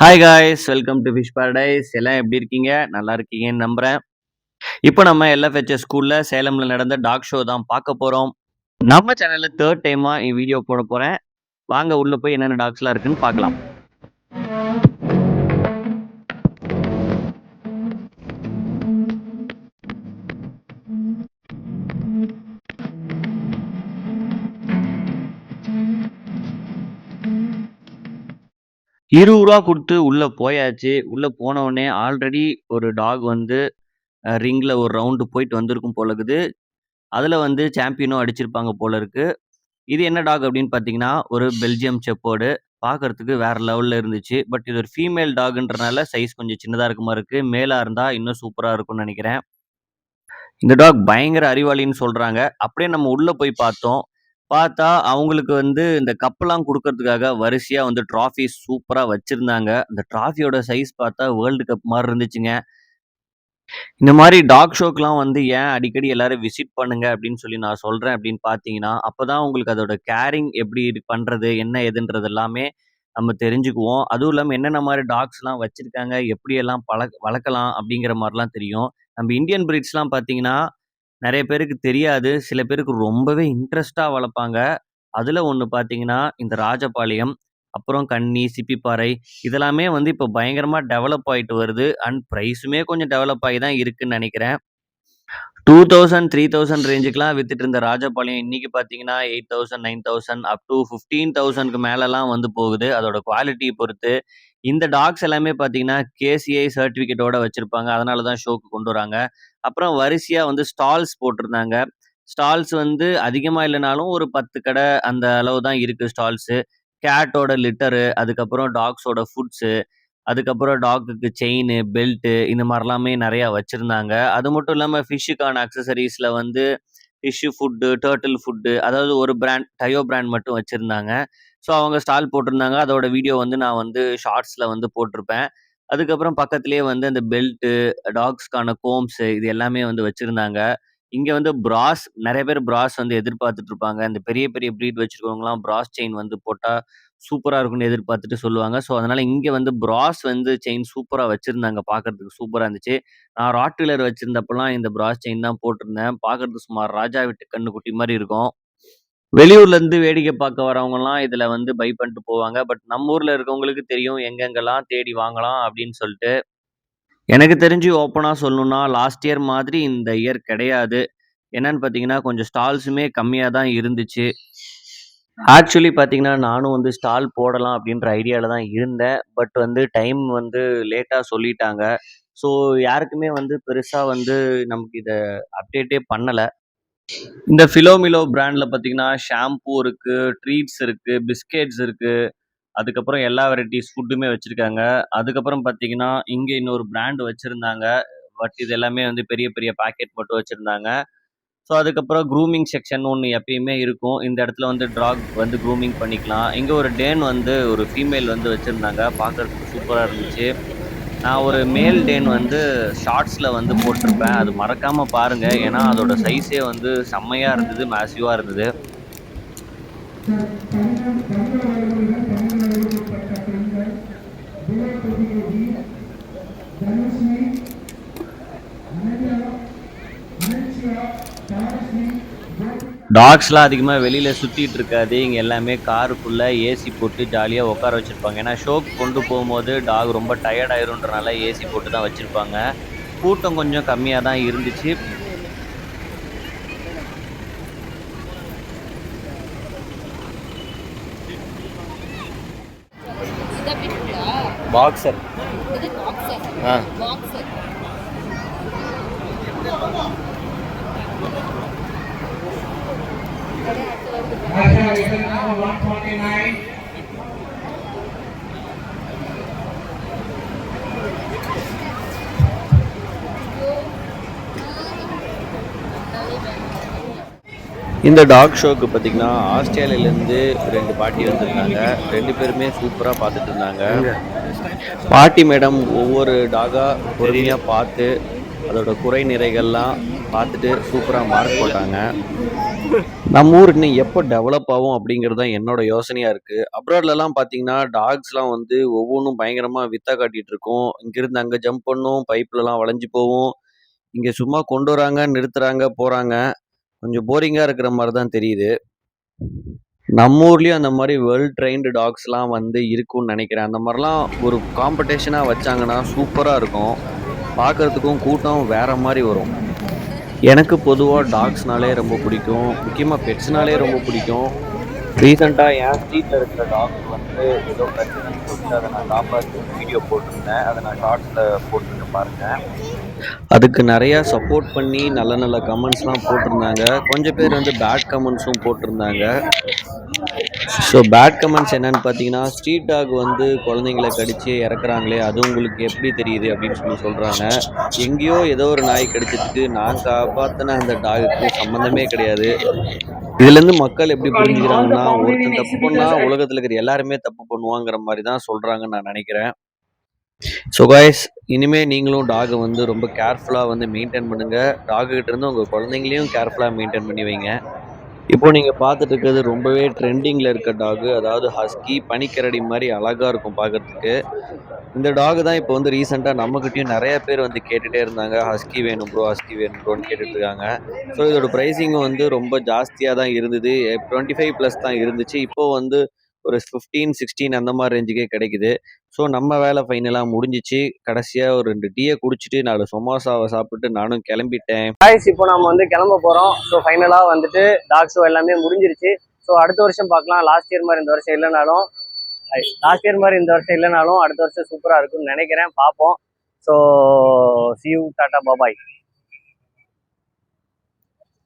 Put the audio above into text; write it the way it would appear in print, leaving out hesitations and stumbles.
Hi guys welcome to fish Paradise. எல்லாம் எப்படி இருக்கீங்க? நல்லா இருக்கீங்கன்னு நம்புறேன். இப்போ நம்ம எல்எஃப்ஹெச்எஸ் ஸ்கூல்ல சேலம்ல நடந்த டாக் ஷோ தான் பார்க்க போறோம். நம்ம சேனல்ல தேர்ட் டைமா வீடியோ போட போறேன். வாங்க உள்ள போய் என்னென்ன டாக்ஸ்லாம் இருக்குன்னு பார்க்கலாம். ரூ. 20 குடுத்து உள்ள போயாச்சு. உள்ள போன உடனே ஆல்ரெடி ஒரு டாக் வந்து ரிங்ல ஒரு ரவுண்டு போயிட்டு வந்திருக்கும் போல இருக்குது. அதுல வந்து சாம்பியனும் அடிச்சிருப்பாங்க போல இருக்கு. இது என்ன டாக் அப்படின்னு பார்த்தீங்கன்னா, ஒரு பெல்ஜியம் ஷெப்பர்டு. பார்க்கறதுக்கு வேற லெவல்ல இருந்துச்சு. பட் இது ஒரு ஃபீமேல் டாக்ன்றனால சைஸ் கொஞ்சம் சின்னதா இருக்க மாரி இருக்கு. மேலா இருந்தா இன்னும் சூப்பரா இருக்கும்னு நெனைக்கிறேன். இந்த டாக் பயங்கர அறிவாளின்னு சொல்றாங்க. அப்படியே நம்ம உள்ள போய் பார்த்தோம். பார்த்தா அவங்களுக்கு வந்து இந்த கப்லாம் குடுக்கறதுக்காக வரிசையா வந்து ட்ராஃபீஸ் சூப்பரா வச்சிருந்தாங்க. அந்த ட்ராஃபியோட சைஸ் பார்த்தா வேர்ல்டு கப் மாரி இருந்துச்சுங்க. இந்த மாரி டாக் ஷோக்குலாம் வந்து ஏன் அடிக்கடி எல்லாரும் விசிட் பண்ணுங்க அப்படின்னு சொல்லி நான் சொல்றேன் அப்படின்னு பார்த்தீங்கன்னா, அப்பதான் உங்களுக்கு அதோட கேரிங் எப்படி பண்றது, என்ன ஏதுன்றது எல்லாமே நம்ம தெரிஞ்சுக்குவோம். அதுவும் இல்லாம என்னென்ன மாரி டாக்ஸ்லாம் வச்சிருக்காங்க, எப்படியெல்லாம் வளர்க்கலாம் அப்படிங்கிற மாரிலாம் தெரியும். நம்ம இந்தியன் பிரீட்ஸ்லாம் பார்த்தீங்கன்னா, நெறைய பேருக்கு தெரியாது. சில பேருக்கு ரொம்பவே இன்ட்ரெஸ்ட்டா வளர்ப்பாங்க. அதுல ஒண்ணு பார்த்தீங்கன்னா, இந்த ராஜபாளையம், அப்புறம் கன்னி, சிப்பிப்பாறை இதெல்லாமே வந்து இப்போ பயங்கரமா டெவலப் ஆயிட்டு வருது. அண்ட் பிரைஸுமே கொஞ்சம் டெவலப் ஆகி தான் இருக்குன்னு நெனைக்கிறேன். 2000, 3000 ரேஞ்சுக்குலாம் வித்துட்டு இருந்த ராஜபாளையம் இன்னைக்கு பார்த்தீங்கன்னா, 8000, 9000 அப் டூ 15,000க்கு மேலலாம் வந்து போகுது. அதோட குவாலிட்டிய பொறுத்து. இந்த டாக்ஸ் எல்லாமே பார்த்தீங்கன்னா, கேசிஐ சர்டிஃபிகேட்டோட வச்சிருப்பாங்க. அதனால தான் ஷோக்கு கொண்டு வராங்க. அப்புறம் வரிசையா வந்து ஸ்டால்ஸ் போட்டிருந்தாங்க. ஸ்டால்ஸ் வந்து அதிகமா இல்லனாலும் ஒரு 10 கடை அந்த அளவு தான் இருக்கு ஸ்டால்ஸு. கேட்டோட லிட்டரு, அதுக்கப்புறம் டாக்ஸோட ஃபுட்ஸு, அதுக்கப்புறம் டாக்குக்கு செயினு, பெல்ட்டு இந்த மாரிலாமே நெறையா வச்சிருந்தாங்க. அது மட்டும் இல்லாம ஃபிஷ்ஷுக்கான அக்சஸரீஸ்ல வந்து ஃபிஷ்ஷு ஃபுட்டு, டர்ட்டில் ஃபுட்டு அதாவது ஒரு பிராண்ட் டயோ பிராண்ட் மட்டும் வச்சிருந்தாங்க. ஸோ அவங்க ஸ்டால் போட்டிருந்தாங்க. அதோட வீடியோ வந்து நான் வந்து ஷார்ட்ஸ்ல வந்து போட்டிருப்பேன். அதுக்கப்புறம் பக்கத்திலேயே வந்து அந்த பெல்ட்டு, டாக்ஸ்க்கான கோம்ஸு இது எல்லாமே வந்து வச்சிருந்தாங்க. இங்க வந்து பிராஸ் நெறைய பேர் பிராஸ் வந்து எதிர்பார்த்துட்டு இருப்பாங்க. இந்த பெரிய பெரிய ப்ரீட் வச்சிருக்கவங்கலாம் பிராஸ் செயின் வந்து போட்டா சூப்பரா இருக்கும்னு எதிர்பார்த்துட்டு சொல்லுவாங்க. ஸோ, அதனால இங்க வந்து பிராஸ் வந்து செயின் சூப்பரா வச்சிருந்தாங்க. பார்க்கறதுக்கு சூப்பரா இருந்துச்சு. நான் ராட்வீலர் வச்சிருந்தப்பலாம் இந்த பிராஸ் செயின் தான் போட்டிருந்தேன். பார்க்கறதுக்கு சுமார் ராஜா வீட்டு கன்னுக்குட்டி மாரி இருக்கும். வெளியூர்லேருந்து வேடிக்கை பார்க்க வரவங்கலாம் இதுல வந்து பை பண்ணிட்டு போவாங்க. பட் நம்ம ஊர்ல இருக்கவங்களுக்கு தெரியும் எங்கெங்கலாம் தேடி வாங்கலாம் அப்படின்னு சொல்ட்டு. எனக்கு தெரிஞ்சு ஓப்பனா சொல்லணும்னா, லாஸ்ட் இயர் மாதிரி இந்த இயர் கிடையாது. என்னன்னு பார்த்தீங்கன்னா, கொஞ்சம் ஸ்டால்ஸுமே கம்மியா தான் இருந்துச்சு. ஆக்சுவலி பார்த்தீங்கன்னா, நானும் வந்து ஸ்டால் போடலாம் அப்படின்ற ஐடியால தான் இருந்தேன். பட் வந்து டைம் வந்து லேட்டா சொல்லிட்டாங்க. ஸோ யாருக்குமே வந்து பெருசா வந்து நமக்கு இத அப்டேட்டே பண்ணல. இந்த ஃபிலோமிலோ பிராண்ட்ல பார்த்தீங்கன்னா, ஷாம்பூ இருக்கு, ட்ரீட்ஸ் இருக்கு, பிஸ்கட்ஸ் இருக்கு. அதுக்கப்புறம் எல்லா வெரைட்டீஸ் ஃபுட்டுமே வச்சிருக்காங்க. அதுக்கப்புறம் பார்த்தீங்கன்னா, இங்க இன்னொரு பிராண்ட் வச்சிருந்தாங்க. பட் இது எல்லாமே வந்து பெரிய பெரிய பாக்கெட் மட்டும் வச்சிருந்தாங்க. ஸோ அதுக்கப்புறம் க்ரூமிங் செக்ஷன் ஒண்ணு எப்பயுமே இருக்கும். இந்த இடத்துல வந்து டாக் வந்து க்ரூமிங் பண்ணிக்கலாம். இங்க ஒரு டேன் வந்து ஒரு ஃபீமேல் வந்து வச்சிருந்தாங்க. பார்க்கறதுக்கு சூப்பரா இருந்துச்சு. நான் ஒரு மேல் டேன் வந்து ஷார்ட்ஸ்ல வந்து போட்டிருப்பேன். அது மறக்காம பாருங்க. ஏன்னா அதோட சைஸே வந்து செம்மையா இருந்தது. மேசிவா இருந்தது. டாக்ஸ்லாம் அதிகமா வெளியில சுத்திட்டு இருக்காது. இங்க எல்லாமே காருக்குள்ள ஏசி போட்டு ஜாலியா உட்கார வச்சிருப்பாங்க. ஏன்னா ஷோக்கு கொண்டு போம்போது டாக் ரொம்ப டயர்ட் ஆயிரும்ன்றனால ஏசி போட்டு தான் வச்சிருப்பாங்க. கூட்டம் கொஞ்சம் கம்மியா தான் இருந்துச்சு. பாக்ஸர். ஆ. இந்த டாக் ஷோக்கு பார்த்தீங்கன்னா, ஆஸ்திரேலியாலேருந்து 2 பாட்டி வந்திருந்தாங்க. 2 பேருமே சூப்பரா பார்த்துட்டு இருந்தாங்க. பாட்டி மேடம் ஒவ்வொரு டாகா பொறுமையா பார்த்து, அதோட குறை நிறைகள்லாம் பார்த்துட்டு சூப்பரா மார்க் போட்டாங்க. நம்ம ஊர் இன்னும் எப்போ டெவலப் ஆகும் அப்படிங்கிறது தான் என்னோட யோசனையா இருக்கு. அப்ராட்லலாம் பார்த்தீங்கன்னா, டாக்ஸ்லாம் வந்து ஒவ்வொன்னும் பயங்கரமா வித்த காட்டிட்டு இருக்கும். இங்கிருந்து அங்க ஜம்ப் பண்ணும், பைப்லலாம் வளைஞ்சு போவும். இங்க சும்மா கொண்டு வராங்க, நிறுத்துறாங்க, போறாங்க. கொஞ்சம் போரிங்கா இருக்கிற மாரி தான் தெரியுது. நம்ம ஊர்லயும் அந்த மாரி வெல் ட்ரெயின்டு டாக்ஸ்லாம் வந்து இருக்கும்னு நெனைக்கிறேன். அந்த மாரிலாம் ஒரு காம்படிஷனா வச்சாங்கன்னா சூப்பரா இருக்கும். பார்க்கறதுக்கும் கூட்டம் வேற மாரி வரும். எனக்கு பொதுவா டாக்ஸ்னாலே ரொம்ப பிடிக்கும். முக்கியமா பெட்ஸ்னாலே ரொம்ப பிடிக்கும். ரீசென்ட்டா என் ஸ்ட்ரீட்ல இருக்கிற டாக் வந்து ஏதோ பிரச்சனைன்னு சொல்லிட்டு அத நான் காப்பாத்தி ஒரு வீடியோ போட்டிருந்தேன். அத நான் ஷார்ட்ஸ்ல போட்டிருக்கேன் பாருங்க. அதுக்கு நெறையா சப்போர்ட் பண்ணி நல்ல நல்ல கமெண்ட்ஸ்லாம் போட்டிருந்தாங்க. கொஞ்சம் பேர் வந்து பேட் கமெண்ட்ஸும் போட்டிருந்தாங்க. ஸோ பேட் கமெண்ட்ஸ் என்னன்னு பார்த்தீங்கன்னா, ஸ்ட்ரீட் டாக் வந்து குழந்தைங்கள கடிச்சு இறக்குறாங்களே, அது உங்களுக்கு எப்படி தெரியுது? அப்படின்னு சொல்லி சொல்றாங்க. எங்கேயோ ஏதோ ஒரு நாய் கடிச்சதுக்கு நான் காப்பாத்துன அந்த டாகுக்கு சம்மந்தமே கிடையாது. இதுலேருந்து மக்கள் எப்படி புரிஞ்சுக்கிறாங்கன்னா, ஒருத்தன் தப்பு பண்ணா உலகத்துல இருக்கிற எல்லாருமே தப்பு பண்ணுவாங்கிற மாரி தான் சொல்றாங்கன்னு நான் நெனைக்கிறேன். ஸோ காய்ஸ், இனிமே நீங்களும் டாக வந்து ரொம்ப கேர்ஃபுல்லா வந்து மெயின்டெயின் பண்ணுங்க. டாக் கிட்ட இருந்து உங்க குழந்தைங்களையும் கேர்ஃபுல்லா மெயின்டெயின் பண்ணி வைங்க. இப்போ நீங்க பார்த்துட்டு இருக்கிறது ரொம்பவே ட்ரெண்டிங்ல இருக்க டாகு. அதாவது ஹஸ்கி, பனிக்கரடி மாரி அழகா இருக்கும் பார்க்கறதுக்கு. இந்த டாக் தான் இப்போ வந்து ரீசென்ட்டா நம்மகிட்டயும் நெறைய பேர் வந்து கேட்டுட்டே இருந்தாங்க. ஹஸ்கி வேணும் ப்ரோ, ஹஸ்கி வேணும் ப்ரோன்னு கேட்டுட்டு இருக்காங்க. ஸோ இதோட பிரைசிங்கும் வந்து ரொம்ப ஜாஸ்தியா தான் இருந்தது. 25 பிளஸ் தான் இருந்துச்சு. இப்போ வந்து ஒரு 15, 16 அந்த மாரி ரேஞ்சுக்கே கிடைக்குது. ஸோ நம்ம வேலை ஃபைனலா முடிஞ்சுச்சு. கடைசியா ஒரு 2 டீய குடிச்சிட்டு 4 சமோசாவ சாப்பிட்டு நானும் கிளம்பிட்டேன். காய்ஸ், இப்போ நம்ம வந்து கிளம்ப போறோம். ஸோ ஃபைனலா வந்துட்டு டாக் ஷோ எல்லாமே முடிஞ்சிருச்சு. ஸோ அடுத்த வருஷம் பார்க்கலாம். லாஸ்ட் இயர் மாதிரி இந்த வருஷம் இல்லைனாலும் அடுத்த வருஷம் சூப்பரா இருக்கும்னு நினைக்கிறேன். பார்ப்போம். ஸோ see you, டாடா, பாபாய்.